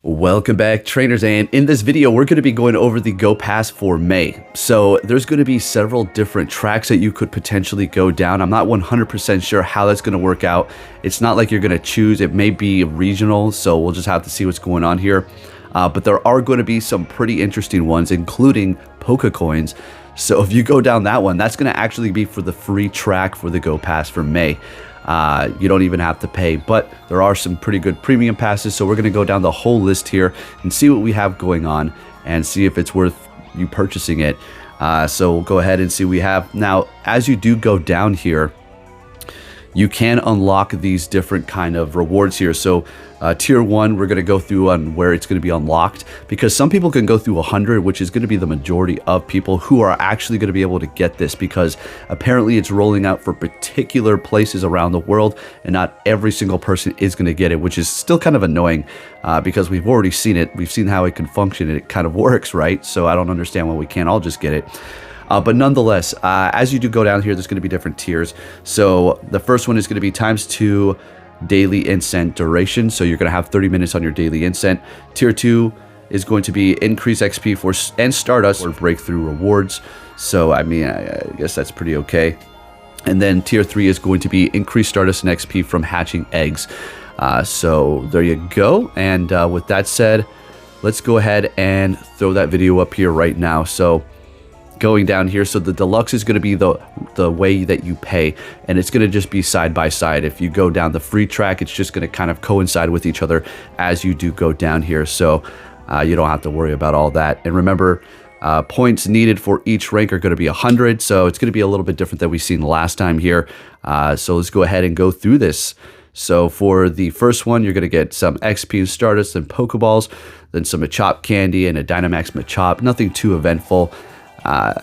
Welcome back, trainers, and in this video we're going to be going over the Go Pass for May. So there's going to be several different tracks that you could potentially go down. I'm not 100% sure how that's going to work out. It's not like you're going to choose. It may be regional, so we'll just have to see what's going on here. But there are going to be some pretty interesting ones, including Pokecoins. So if you go down that one, that's going to actually be for the free track for the Go Pass for May. You don't even have to pay, but there are some pretty good premium passes. So we're going to go down the whole list here and see what we have going on and see if it's worth you purchasing it. So we'll go ahead and see what we have. Now, as you do go down here, you can unlock these different kind of rewards here. So tier 1, we're going to go through on where it's going to be unlocked, because some people can go through 100, which is going to be the majority of people who are actually going to be able to get this, because apparently it's rolling out for particular places around the world and not every single person is going to get it, which is still kind of annoying because we've already seen it. We've seen how it can function and it kind of works, right? So I don't understand why we can't all just get it. But nonetheless, as you do go down here, there's going to be different tiers. So the first one is going to be ×2 daily incent duration. So you're going to have 30 minutes on your daily incent. Tier 2 is going to be increased XP and Stardust or breakthrough rewards. So, I mean, I guess that's pretty okay. And then tier 3 is going to be increased Stardust and XP from hatching eggs. So there you go. And with that said, let's go ahead and throw that video up here right now. So going down here, so the deluxe is going to be the way that you pay, and it's going to just be side by side. If you go down the free track, it's just going to kind of coincide with each other as you do go down here, so you don't have to worry about all that. And remember, points needed for each rank are going to be 100, so it's going to be a little bit different than we've seen last time here. So let's go ahead and go through this. So for the first one, you're going to get some XP and Stardust and Pokeballs, then some Machop candy and a Dynamax Machop. Nothing too eventful.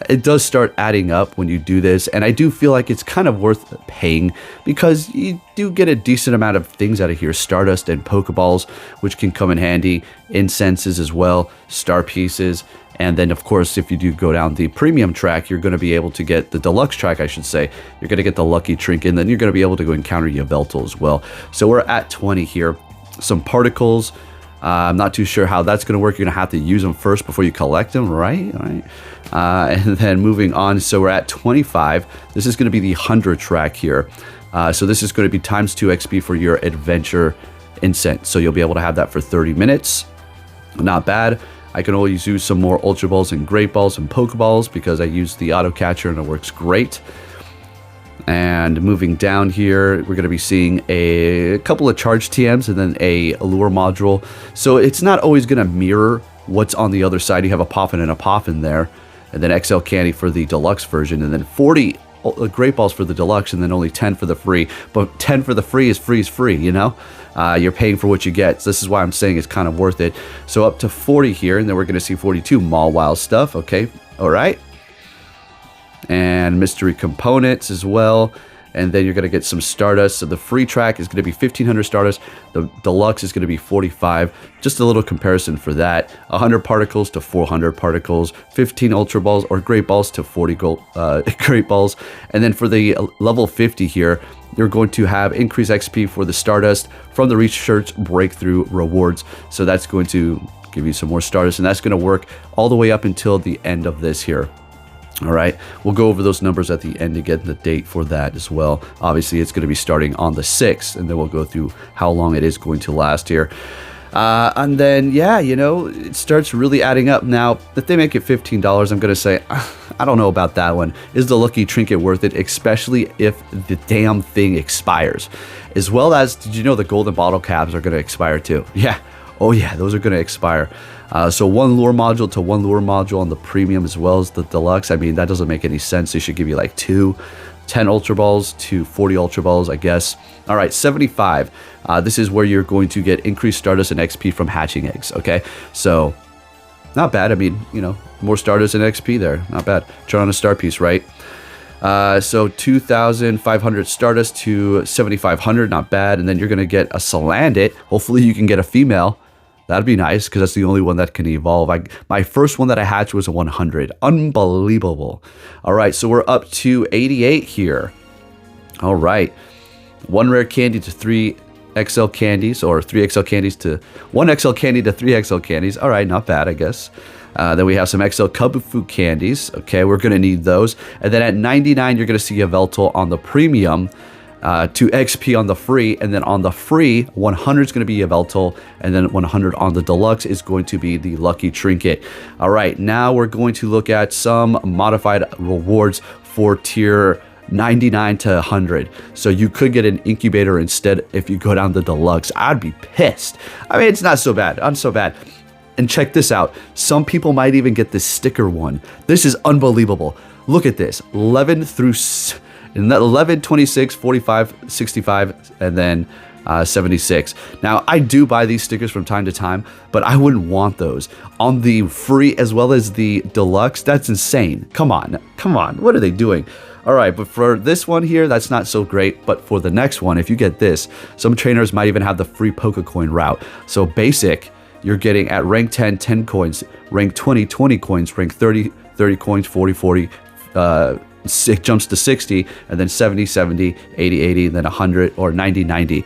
It does start adding up when you do this, and I do feel like it's kind of worth paying because you do get a decent amount of things out of here. Stardust and Pokeballs, which can come in handy, incenses as well, star pieces, and then of course if you do go down the premium track, you're going to be able to get the deluxe track, I should say. You're going to get the lucky trinket, and then you're going to be able to go encounter Yveltal as well. So we're at 20 here. Some particles. I'm not too sure how that's going to work. You're going to have to use them first before you collect them, right? And then moving on, so we're at 25. This is going to be the 100 track here. So this is going to be ×2 XP for your adventure incent. So you'll be able to have that for 30 minutes. Not bad. I can always use some more Ultra Balls and Great Balls and Pokeballs because I use the auto catcher and it works great. And moving down here, we're going to be seeing a couple of charge TMs and then a lure module. So it's not always going to mirror what's on the other side. You have a Poffin and a Poffin there, and then XL candy for the deluxe version, and then 40 Great Balls for the deluxe, and then only 10 for the free. But 10 for the free is free, you know? You're paying for what you get. So this is why I'm saying it's kind of worth it. So up to 40 here, and then we're going to see 42 Mall Wild stuff. Okay, all right. And mystery components as well, and then you're going to get some Stardust. So the free track is going to be 1500 Stardust, the deluxe is going to be 45. Just a little comparison for that: 100 particles to 400 particles, 15 Ultra Balls or Great Balls to 40 Great Balls. And then for the level 50 here, you're going to have increased XP for the Stardust from the research breakthrough rewards. So that's going to give you some more Stardust, and that's going to work all the way up until the end of this here. All right, we'll go over those numbers at the end to get the date for that as well. Obviously, it's going to be starting on the 6th, and then we'll go through how long it is going to last here. And then, yeah, you know, it starts really adding up. Now, if they make it $15, I'm going to say, I don't know about that one. Is the lucky trinket worth it, especially if the damn thing expires? As well as, did you know the golden bottle caps are going to expire too? Yeah. Oh yeah, those are going to expire. So one lure module to one lure module on the premium as well as the deluxe. I mean, that doesn't make any sense. They should give you like 10 Ultra Balls to 40 Ultra Balls, I guess. All right, 75. This is where you're going to get increased Stardust and XP from hatching eggs, okay? So, not bad. I mean, you know, more Stardust and XP there. Not bad. Turn on a star piece, right? So 2,500 Stardust to 7,500, not bad. And then you're going to get a Salandit. Hopefully you can get a female. That'd be nice because that's the only one that can evolve. My first one that I hatched was a 100. Unbelievable. All right, so we're up to 88 here. All right. 1 rare candy to 3 XL candies, or 3XL candies to 1XL candy to 3XL candies. All right, not bad, I guess. Then we have some XL Kabufu candies. Okay, we're going to need those. And then at 99, you're going to see a Yveltal on the premium, 2 XP on the free, and then on the free, 100 is going to be Yveltal, and then 100 on the deluxe is going to be the lucky trinket. All right, now we're going to look at some modified rewards for tier 99 to 100. So you could get an incubator instead if you go down the deluxe. I'd be pissed. I mean, it's not so bad. Not so bad. And check this out. Some people might even get this sticker one. This is unbelievable. Look at this. 11 through 11, 26, 45, 65, and then 76. Now, I do buy these stickers from time to time, but I wouldn't want those. On the free as well as the deluxe, that's insane. Come on. Come on. What are they doing? All right, but for this one here, that's not so great. But for the next one, if you get this, some trainers might even have the free Pokecoin route. So basic, you're getting at rank 10, 10 coins, rank 20, 20 coins, rank 30, 30 coins, 40, 40, it jumps to 60, and then 70, 70, 80, 80, then 100 or 90, 90.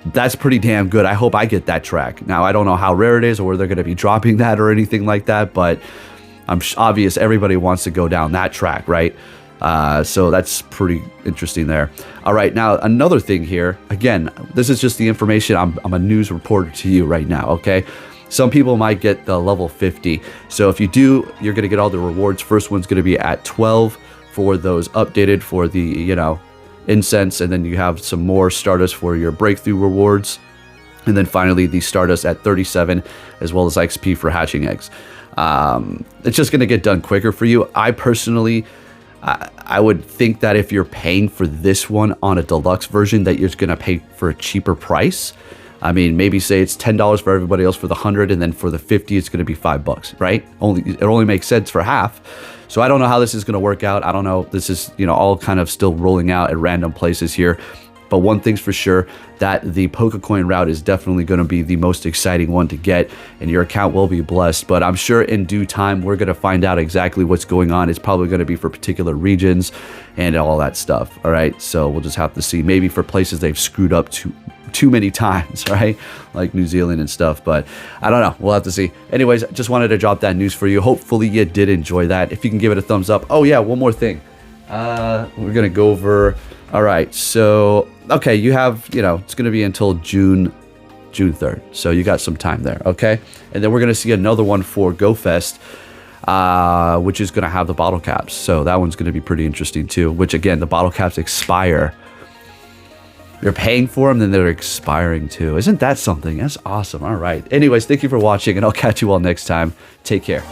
That's pretty damn good. I hope I get that track. Now, I don't know how rare it is or where they're going to be dropping that or anything like that, but I'm obvious everybody wants to go down that track, right? So that's pretty interesting there. All right, now another thing here. Again, this is just the information. I'm a news reporter to you right now, okay? Some people might get the level 50. So if you do, you're going to get all the rewards. First one's going to be at 12 for those updated for the, you know, incense. And then you have some more Stardust for your breakthrough rewards. And then finally, the Stardust at 37, as well as XP for hatching eggs. It's just going to get done quicker for you. I personally... I would think that if you're paying for this one on a deluxe version, that you're going to pay for a cheaper price. I mean, maybe say it's $10 for everybody else for the 100, and then for the 50, it's going to be $5, right? It only makes sense for half. So I don't know how this is going to work out. I don't know. This is, you know, all kind of still rolling out at random places here. But one thing's for sure, that the Pokecoin route is definitely going to be the most exciting one to get, and your account will be blessed. But I'm sure in due time, we're going to find out exactly what's going on. It's probably going to be for particular regions and all that stuff. All right, so we'll just have to see. Maybe for places they've screwed up too many times, right? Like New Zealand and stuff, but I don't know. We'll have to see. Anyways, just wanted to drop that news for you. Hopefully you did enjoy that. If you can give it a thumbs up. Oh yeah, one more thing. We're going to go over... All right, so, okay, you have, you know, it's going to be until June 3rd. So you got some time there, okay? And then we're going to see another one for GoFest, which is going to have the bottle caps. So that one's going to be pretty interesting too, which again, the bottle caps expire. You're paying for them, then they're expiring too. Isn't that something? That's awesome. All right. Anyways, thank you for watching, and I'll catch you all next time. Take care.